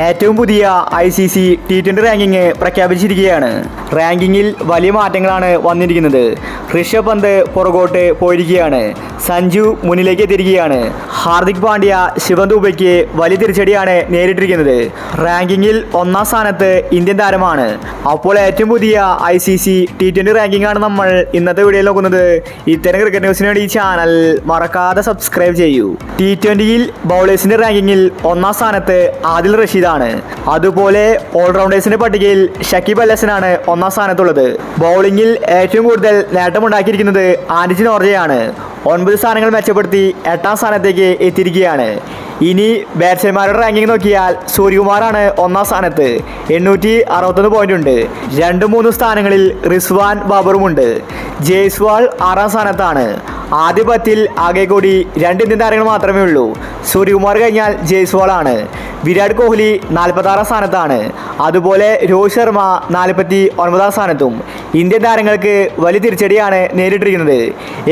ഏറ്റവും പുതിയ ICC T20 ranking പ്രഖ്യാപിച്ചിരിക്കുകയാണ്. റാങ്കിങ്ങിൽ വലിയ മാറ്റങ്ങളാണ് വന്നിരിക്കുന്നത്. ഋഷഭ് പന്ത് പുറകോട്ട് പോയിരിക്കുകയാണ്. സഞ്ജു മുന്നിലേക്ക് എത്തിയിരിക്കുകയാണ്. ഹാർദിക് പാണ്ഡ്യ ശിവം ദുബെയ്ക്ക് വലിയ തിരിച്ചടിയാണ് നേരിട്ടിരിക്കുന്നത്. റാങ്കിങ്ങിൽ ഒന്നാം സ്ഥാനത്ത് ഇന്ത്യൻ താരമാണ്. അപ്പോൾ ഏറ്റവും പുതിയ ICC T20 റാങ്കിങ് ആണ് നമ്മൾ ഇന്നത്തെ വീഡിയോയിൽ നോക്കുന്നത്. ഇത്തരം ക്രിക്കറ്റ് ന്യൂസിന് വേണ്ടി ഈ ചാനൽ മറക്കാതെ സബ്സ്ക്രൈബ് ചെയ്യൂ. T20യിൽ ബൗളേഴ്സിന്റെ റാങ്കിങ്ങിൽ ഒന്നാം സ്ഥാനത്ത് ആദിൽ റഷീദാണ്. അതുപോലെ ഓൾറൗണ്ടേഴ്സിന്റെ പട്ടികയിൽ ഷക്കീബ് അൽ ഹസനാണ് ഒന്നാം സ്ഥാനത്തുള്ളത്. ബൗളിംഗിൽ ഏറ്റവും കൂടുതൽ നേട്ടമുണ്ടാക്കിയിരിക്കുന്നത് ആൻഡ്രി നോർജയാണ്. 9 സ്ഥാനങ്ങൾ മെച്ചപ്പെടുത്തി 8ാം സ്ഥാനത്തേക്ക് എത്തിയിരിക്കുകയാണ്. ഇനി ബാറ്റ്സ്മാൻമാരുടെ റാങ്കിങ് നോക്കിയാൽ സൂര്യകുമാറാണ് ഒന്നാം സ്ഥാനത്ത്. 861 പോയിന്റ് ഉണ്ട്. 2-3 സ്ഥാനങ്ങളിൽ റിസ്വാൻ ബാബറുമുണ്ട്. ജയ്സ്വാൾ 6ാം സ്ഥാനത്താണ്. ആദ്യ 10-ൽ ആകെ കൂടി 2 ഇന്ത്യൻ താരങ്ങൾ മാത്രമേ ഉള്ളൂ. സൂര്യകുമാർ കഴിഞ്ഞാൽ ജയ്സ്വാൾ ആണ്. വിരാട് കോഹ്ലി 46ാം സ്ഥാനത്താണ്. അതുപോലെ രോഹിത് ശർമ്മ 49ാം സ്ഥാനത്തും. ഇന്ത്യൻ താരങ്ങൾക്ക് വലിയ തിരിച്ചടിയാണ് നേരിട്ടിരിക്കുന്നത്.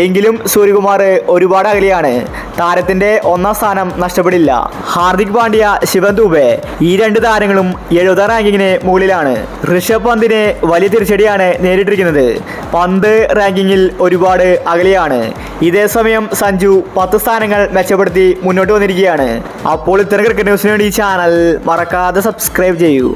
എങ്കിലും സൂര്യകുമാർ ഒരുപാട് അകലെയാണ്. താരത്തിന്റെ 1ാം സ്ഥാനം നഷ്ടപ്പെടില്ല. ഹാർദിക് പാണ്ഡ്യ, ശിവം ദുബെ ഈ 2 താരങ്ങളും 70 റാങ്കിങ്ങിന് മുകളിലാണ്. ഋഷഭ് പന്തിന് വലിയ തിരിച്ചടിയാണ് നേരിട്ടിരിക്കുന്നത്. പന്ത് റാങ്കിങ്ങിൽ ഒരുപാട് അകലെയാണ്. ഇതേസമയം സഞ്ജു 10 സ്ഥാനങ്ങൾ മെച്ചപ്പെടുത്തി മുന്നോട്ട് വന്നിരിക്കുകയാണ്. അപ്പോൾ ഇത്തരം ക്രിക്കറ്റ് ന്യൂസിന് വേണ്ടി ഈ ചാനൽ മറക്കാതെ സബ്സ്ക്രൈബ് ചെയ്യൂ.